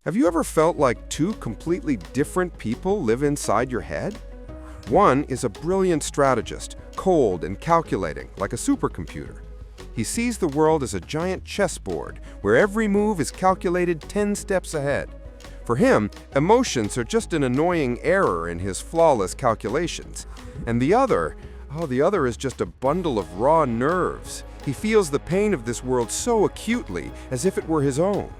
Have you ever felt like two completely different people live inside your head? One is a brilliant strategist, cold and calculating, like a supercomputer. He sees the world as a giant chessboard where every move is calculated 10 steps ahead. For him, emotions are just an annoying error in his flawless calculations. And the other is just a bundle of raw nerves. He feels the pain of this world so acutely, as if it were his own.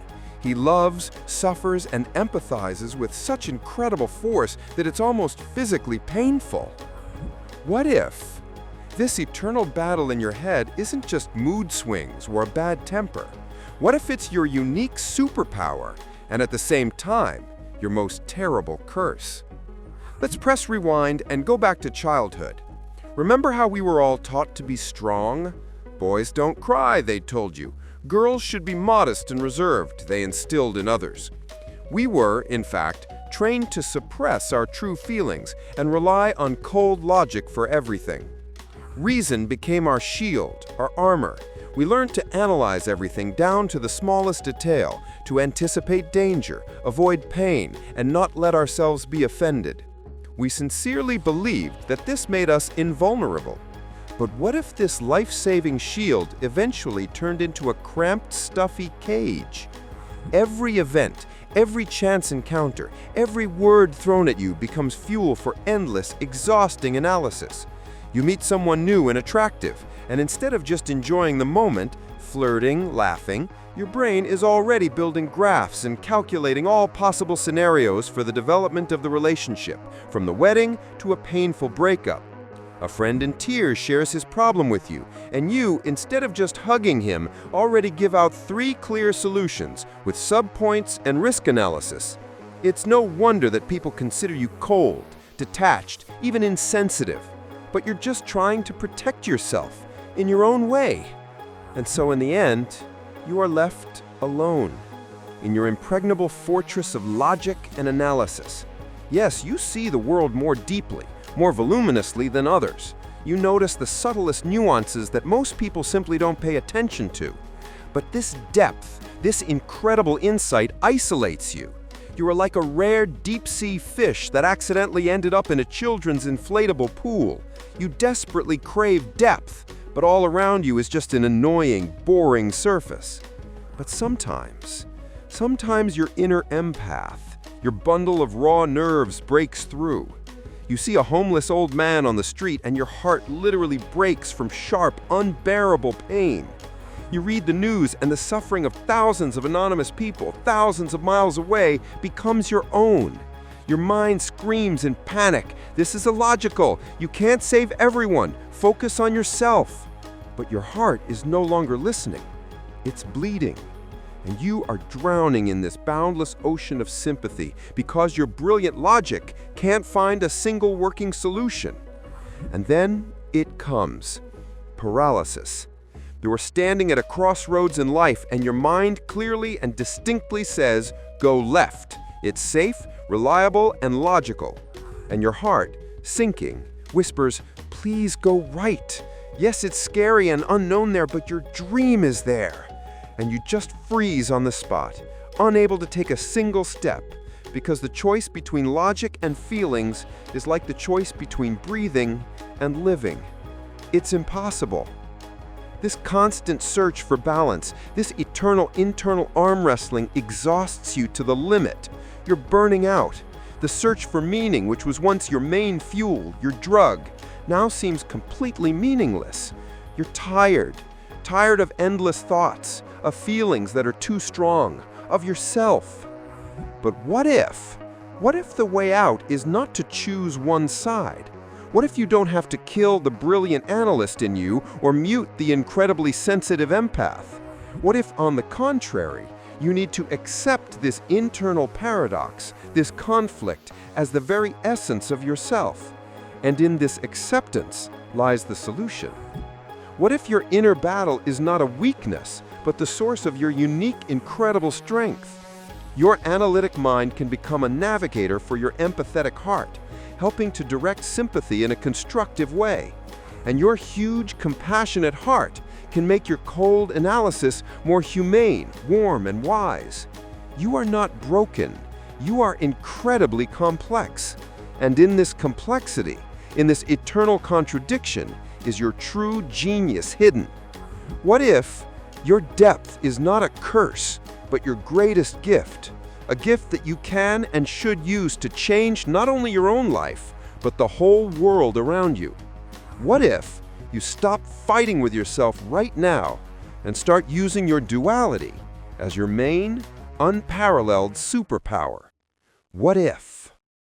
He loves, suffers, and empathizes with such incredible force that it's almost physically painful. What if this eternal battle in your head isn't just mood swings or a bad temper? What if it's your unique superpower and at the same time, your most terrible curse? Let's press rewind and go back to childhood. Remember how we were all taught to be strong? Boys don't cry, they told you. Girls should be modest and reserved, they instilled in others. We were, in fact, trained to suppress our true feelings and rely on cold logic for everything. Reason became our shield, our armor. We learned to analyze everything down to the smallest detail, to anticipate danger, avoid pain, and not let ourselves be offended. We sincerely believed that this made us invulnerable. But what if this life-saving shield eventually turned into a cramped, stuffy cage? Every event, every chance encounter, every word thrown at you becomes fuel for endless, exhausting analysis. You meet someone new and attractive, and instead of just enjoying the moment, flirting, laughing, your brain is already building graphs and calculating all possible scenarios for the development of the relationship, from the wedding to a painful breakup. A friend in tears shares his problem with you, and you, instead of just hugging him, already give out 3 clear solutions with subpoints and risk analysis. It's no wonder that people consider you cold, detached, even insensitive. But you're just trying to protect yourself in your own way. And so in the end, you are left alone in your impregnable fortress of logic and analysis. Yes, you see the world more deeply, more voluminously than others. You notice the subtlest nuances that most people simply don't pay attention to. But this depth, this incredible insight isolates you. You are like a rare deep-sea fish that accidentally ended up in a children's inflatable pool. You desperately crave depth, but all around you is just an annoying, boring surface. But sometimes your inner empath, your bundle of raw nerves breaks through. You see a homeless old man on the street and your heart literally breaks from sharp, unbearable pain. You read the news and the suffering of thousands of anonymous people, thousands of miles away, becomes your own. Your mind screams in panic. This is illogical. You can't save everyone. Focus on yourself. But your heart is no longer listening. It's bleeding. And you are drowning in this boundless ocean of sympathy because your brilliant logic can't find a single working solution. And then it comes. Paralysis. You are standing at a crossroads in life and your mind clearly and distinctly says, go left. It's safe, reliable, and logical. And your heart, sinking, whispers, please go right. Yes, it's scary and unknown there, but your dream is there. And you just freeze on the spot, unable to take a single step, because the choice between logic and feelings is like the choice between breathing and living. It's impossible. This constant search for balance, this eternal internal arm wrestling exhausts you to the limit. You're burning out. The search for meaning, which was once your main fuel, your drug, now seems completely meaningless. You're tired of endless thoughts, of feelings that are too strong, of yourself. But what if the way out is not to choose one side? What if you don't have to kill the brilliant analyst in you or mute the incredibly sensitive empath? What if, on the contrary, you need to accept this internal paradox, this conflict, as the very essence of yourself? And in this acceptance lies the solution. What if your inner battle is not a weakness, but the source of your unique, incredible strength? Your analytic mind can become a navigator for your empathetic heart, helping to direct sympathy in a constructive way. And your huge, compassionate heart can make your cold analysis more humane, warm, and wise. You are not broken. You are incredibly complex. And in this complexity, in this eternal contradiction, is your true genius hidden. What if your depth is not a curse, but your greatest gift? A gift that you can and should use to change not only your own life, but the whole world around you. What if you stop fighting with yourself right now and start using your duality as your main, unparalleled superpower? What if?